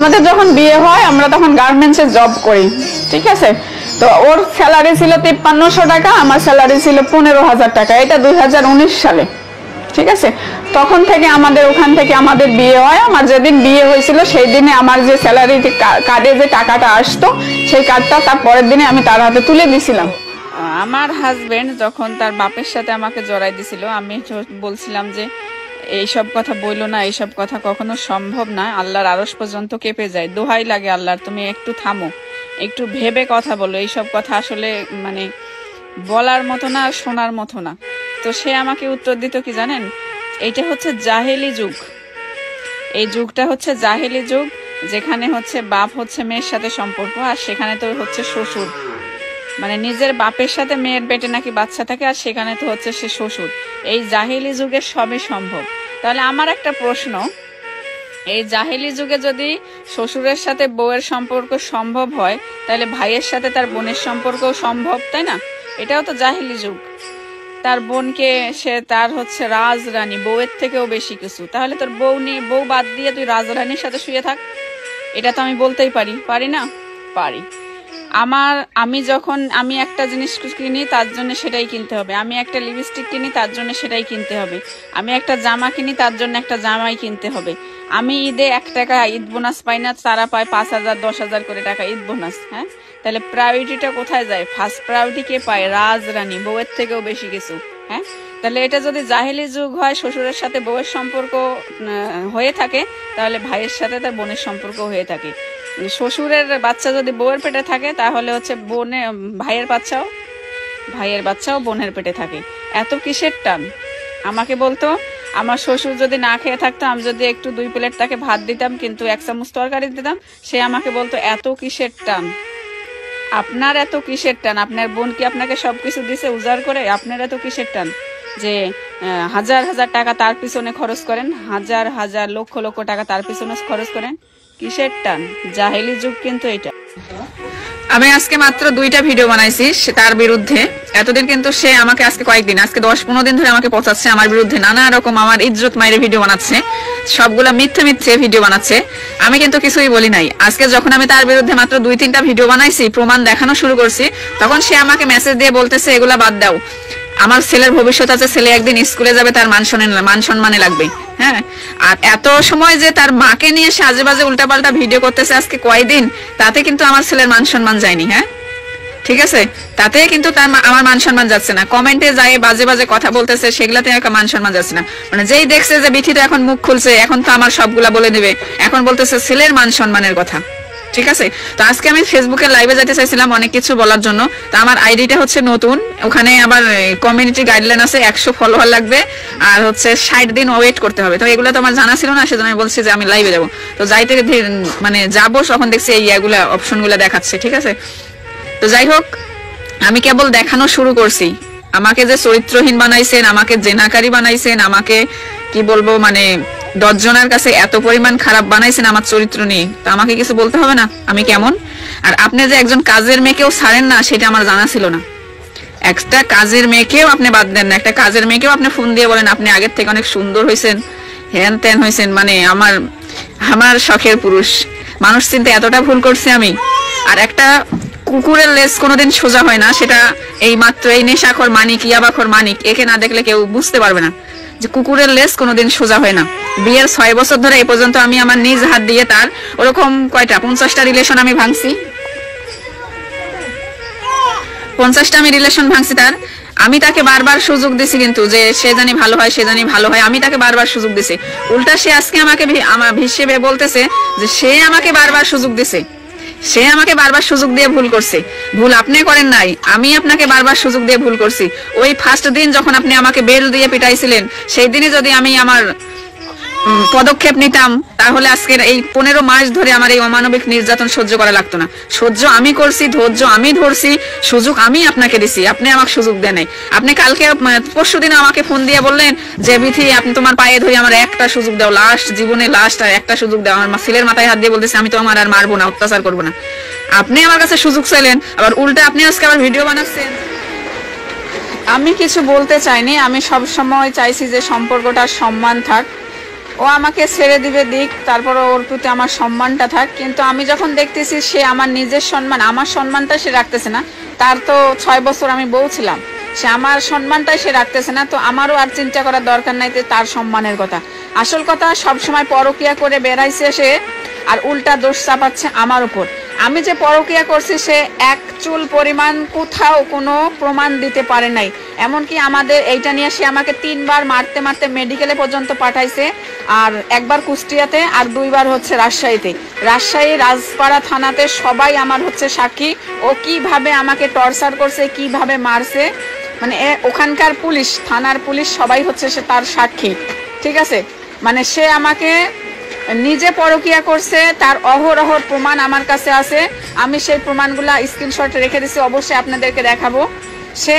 আমাদের যখন বিয়ে হয় আমরা তখন গার্মেন্টসে জব করি, ঠিক আছে। তো ওর স্যালারি ছিল 5300 টাকা, আমার স্যালারি ছিল 15000 টাকা, এটা 2019 সালে, ঠিক আছে। তখন থেকে আমাদের ওখান থেকে আমাদের বিয়ে হয়। আমার যেদিন বিয়ে হয়েছিল সেই দিনে আমার যে স্যালারি কার্ডে যে টাকাটা আসতো সেই কার্ডটা তার পরের দিনে আমি তার হাতে তুলে দিয়েছিলাম। আমার হাজবেন্ড যখন তার বাপের সাথে আমাকে জড়াই দিছিল, আমি বলছিলাম যে এইসব কথা বইলো না, এইসব কথা কখনো সম্ভব না, আল্লাহর আরশ পর্যন্ত কেঁপে যায়, দোহাই লাগে আল্লাহর, তুমি একটু থামো, একটু ভেবে কথা বলো, এইসব কথা আসলে মানে বলার মতো না, শোনার মতো না। তো সে আমাকে উত্তর দিত কি জানেন, এইটা হচ্ছে জাহেলি যুগ, এই যুগটা হচ্ছে জাহেলি যুগ, যেখানে হচ্ছে বাপ হচ্ছে মেয়ের সাথে সম্পর্ক, আর সেখানে তো হচ্ছে শ্বশুর, মানে নিজের বাপের সাথে মেয়ের পেটে নাকি বাচ্চা থাকে, আর সেখানে তো হচ্ছে সে শ্বশুর। এই জাহেলি যুগে সবই সম্ভব। তাহলে আমার একটা প্রশ্ন, এই জাহেলি যুগে যদি শ্বশুরের সাথে বউয়ের সম্পর্ক সম্ভব হয়, তাহলে ভাইয়ের সাথে তার বোনের সম্পর্কও সম্ভব, তাই না? এটাও তো জাহেলি যুগ। তার বোনকে সে তার হচ্ছে রাজরানী, বউয়ের থেকেও বেশি কিছু। তাহলে তোর বউ বাদ দিয়ে তুই রাজরানীর সাথে শুয়ে থাক, এটা তো আমি বলতেই পারি না? পারি। আমি একটা জিনিস কিনি তার জন্য সেটাই কিনতে হবে, আমি একটা লিপস্টিক কিনি তার জন্য সেটাই কিনতে হবে, আমি একটা জামা কিনি তার জন্য একটা জামাই কিনতে হবে। আমি ঈদে 1 টাকা ঈদ বোনাস পাই না, তারা পায় 5000 10,000 করে টাকা ঈদ বোনাস। হ্যাঁ, তাহলে প্রায়োরিটিটা কোথায় যায়? ফার্স্ট প্রায়োরিটি কে পায়? রাজরানী, বউয়ের থেকেও বেশি কিছু। হ্যাঁ, তাহলে এটা যদি জাহেলি যুগ হয়, শ্বশুরের সাথে বউয়ের সম্পর্ক হয়ে থাকে, তাহলে ভাইয়ের সাথে তার বোনের সম্পর্ক হয়ে থাকে। শ্বশুরের বাচ্চা যদি বউয়ের পেটে থাকে, তাহলে হচ্ছে ভাইয়ের বাচ্চাও বোনের পেটে থাকে। এত কিসের টান? আমাকে বলতো, আমার শ্বশুর যদি না খেয়ে থাকতো, আমি যদি একটু 2 প্লেট তাকে ভাত দিতাম, কিন্তু 1 চামচ তরকারি দিতাম, সে আমাকে বলতো এত কিসের টান? আপনার এত কিসের টান? আপনার বোন কি আপনাকে সবকিছু দিছে উজাড় করে? আপনার এত কিসের টান যে হাজার হাজার টাকা তার পিছনে খরচ করেন, হাজার হাজার লক্ষ লক্ষ টাকা তার পিছনে খরচ করেন? কিসের টান? জাহেলি যুগ কিন্তু এটা। আমি আজকে মাত্র 2টা ভিডিও বানাইছি তার বিরুদ্ধে। এতদিন কিন্তু সে আমাকে আজকে 10-15 দিন ধরে আমাকে পচাচ্ছে আমার বিরুদ্ধে, নানা রকম আমার ইজ্জত মাইরে ভিডিও বানাচ্ছে, সবগুলা মিথ্যে ভিডিও বানাচ্ছে। আমি কিন্তু কিছুই বলি নাই। আজকে যখন আমি তার বিরুদ্ধে মাত্র 2-3টা ভিডিও বানাইছি, প্রমাণ দেখানো শুরু করছি, তখন সে আমাকে মেসেজ দিয়ে বলতেছে এগুলা বাদ দাও, আমার ছেলের ভবিষ্যৎ আছে, ছেলে একদিন স্কুলে যাবে, তার মান সম্মানে লাগবে। হ্যাঁ, আর এত সময় যে তার মাকে নিয়ে সে আজে বাজে উল্টাপাল্টা ভিডিও করতেছে আজকে কয়দিন, তাতে কিন্তু আমার ছেলের মান সম্মান যায়নি। হ্যাঁ, ঠিক আছে, তাতে কিন্তু আমার মান সম্মান যাচ্ছে না। কমেন্টে যায় বাজে বাজে কথা বলতেছে, সেগুলাতে একটা মান সম্মান যাচ্ছে না। মানে যেই দেখছে যে বিথিটা এখন মুখ খুলছে, এখন তো আমার সবগুলা বলে নেবে, এখন বলতেছে ছেলের মান সম্মানের কথা। ঠিক আছে, তো আজকে আমি ফেসবুকে লাইভে যেতে চাইছিলাম অনেক কিছু বলার জন্য। তো আমার আইডিটা হচ্ছে নতুন, ওখানে আবার কমিউনিটি গাইডলাইন আছে, 100 ফলোয়ার লাগবে, আর হচ্ছে 60 দিন ওয়েট করতে হবে। তো এগুলো তো আমার জানা ছিল না, সেজন্য আমি বলছি যে আমি লাইভে যাবো। তো যাইতে মানে যাবো, তখন দেখছি এই অপশনগুলো দেখাচ্ছে। ঠিক আছে, তো যাই হোক, আমি কেবল দেখানো শুরু করছি। আমাকে যে চরিত্রহীন বানাইছেন, আমাকে জেনাকারী বানাইছেন, আমাকে কি বলবো, মানে 10 জনের কাছে এত পরিমাণ খারাপ বানাইছেন আমার চরিত্র নিয়ে, তো আমাকে কিছু বলতে হবে না আমি কেমন? আর আপনি যে একজন কাজের মেয়েকেও ছাড়েন না, সেটা আমার জানা ছিল না। একটা কাজের মেয়েকেও আপনি বাদ দেন না, একটা কাজের মেয়েকেও আপনি ফোন দিয়ে বলেন আপনি আগের থেকে অনেক সুন্দর হয়েছেন, হ্যান ত্যান হয়েছেন। মানে আমার শখের পুরুষ মানুষ চিনতে এতটা ভুল করছি আমি। আর একটা কুকুরের লেজ কোনোদিন সোজা হয় না, সেটা এই মাত্র এই নেশাখোর মানিক, ইয়াবাখোর মানিক, একে না দেখলে কেউ বুঝতে পারবে না যে কুকুরের লেজ কোনোদিন সোজা হয় না। বিয়ের 6 বছর ধরে এই পর্যন্ত আমি আমার নিজ হাত দিয়ে তার ওরকম 50টা রিলেশন আমি ভাঙছি, 50টা আমি রিলেশন ভাঙছি তার। আমি তাকে বারবার সুযোগ দিছি, কিন্তু যে সে জানি ভালো হয়, আমি তাকে বারবার সুযোগ দিছি। উল্টা সে আজকে আমাকে হিসেবে বলতেছে যে সে আমাকে বারবার সুযোগ দিছে, সে আমাকে বারবার সুযোগ দিয়ে ভুল করছে। ভুল আপনি করেন নাই, আমি আপনাকে বারবার সুযোগ দিয়ে ভুল করছি। ওই ফার্স্ট দিন যখন আপনি আমাকে বেল দিয়ে পিটাইছিলেন, সেই দিনই যদি আমি আমার পদক্ষেপ নিতাম, তাহলে আজকের এই 15 মাস ধরে আমার এই অমানবিক নির্যাতন সহ্য করা লাগতো না। সহ্য আমি করছি, ধৈর্য আমি ধরছি, সুযোগ আমি আপনাকে দিছি, আপনি আমাকে সুযোগ দেন নাই। আপনি কালকে পরশুদিন আমাকে ফোন দিয়ে বললেন যে বিথি, আপনি তোমার পায়ে ধরে আমার একটা সুযোগ দাও, লাস্ট জীবনে লাস্ট আর একটা সুযোগ দাও। আমার ছেলের মাথায় হাত দিয়ে বলতেছে আমি তো আমার আর মারবো না, অত্যাচার করবো না। আপনি আমার কাছে সুযোগ চাইলেন, আবার উল্টা আপনি আজকে আবার ভিডিও বানাচ্ছেন। আমি কিছু বলতে চাইনি, আমি সব সময় চাইছি যে সম্পর্কটার সম্মান থাক। ও আমাকে ছেড়ে দিবে দিক, তারপর ওর প্রতি আমার সম্মানটা থাক। কিন্তু আমি যখন দেখতেছি সে আমার নিজের সম্মান, আমার সম্মানটা সে রাখতেছে না। তার তো 6 বছর আমি বউ ছিলাম, সে আমার সম্মানটাই সে রাখতেছে না, তো আমারও আর চিন্তা করার দরকার নাই যে তার সম্মানের কথা। আসল কথা, সবসময় পরকিয়া করে বেড়াইছে সে, আর উল্টা দোষ চাপাচ্ছে আমার উপর। আমি যে পরকিয়া করছি সে এক চুল পরিমাণ কোথাও কোনো প্রমাণ দিতে পারে নাই। এমনকি আমাদের এইটা নিয়ে সে আমাকে 3 বার মারতে মারতে মেডিকেলে পর্যন্ত পাঠাইছে, আর একবার কুষ্টিয়াতে আর 2 বার হচ্ছে রাজশাহীতে। রাজশাহী রাজপাড়া থানাতে সবাই আমার হচ্ছে সাক্ষী, ও কিভাবে আমাকে টর্চার করছে, কিভাবে মারছে, মানে ওখানকার পুলিশ, থানার পুলিশ সবাই হচ্ছে সে তার সাক্ষী। ঠিক আছে, মানে সে আমাকে নিজে পরকিয়া করছে, তার অহরহর প্রমাণ আমার কাছে আছে। আমি সেই প্রমাণগুলো স্ক্রিনশট রেখে দিছি, অবশ্যই আপনাদেরকে দেখাবো। সে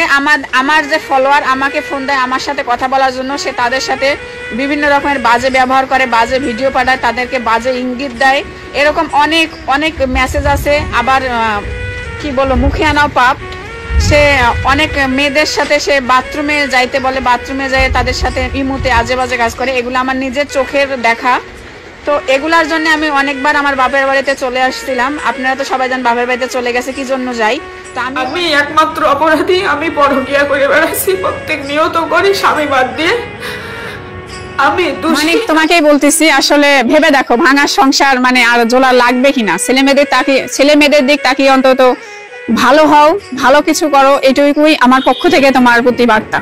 আমার যে ফলোয়ার আমাকে ফোন দেয় আমার সাথে কথা বলার জন্য, সে তাদের সাথে বিভিন্ন রকমের বাজে ব্যবহার করে, বাজে ভিডিও পাঠায়, তাদেরকে বাজে ইঙ্গিত দেয়। এরকম অনেক অনেক মেসেজ আছে। আবার কি বলবো, মুখে আনাও পাপ। সে অনেক মেয়েদের সাথে সে বাথরুমে যাইতে বলে, বাথরুমে যায় তাদের সাথে ইমুতে আজে বাজে কাজ করে। এগুলো আমার নিজের চোখের দেখা। তো এগুলার জন্য আমি অনেকবার আমার বাপের বাড়িতে চলে আসছিলাম। আপনারা তো সবাই জানেন বাপের বাড়িতে চলে গেছে কি জন্য যাই। তো আমি একমাত্র অপরাধী, আমি পরকিয়া করে বেড়াচ্ছি, প্রত্যেক নিয়ত করি স্বামী বাদ দিয়ে। আমি মানে তোমাকেই বলতেছি, আসলে ভেবে দেখো ভাঙার সংসার মানে আর জোলা লাগবে কিনা। ছেলে মেয়েদের দিক তাকিয়ে অন্তত ভালো হও, ভালো কিছু করো, এটুকুই আমার পক্ষ থেকে তোমার প্রতি বার্তা।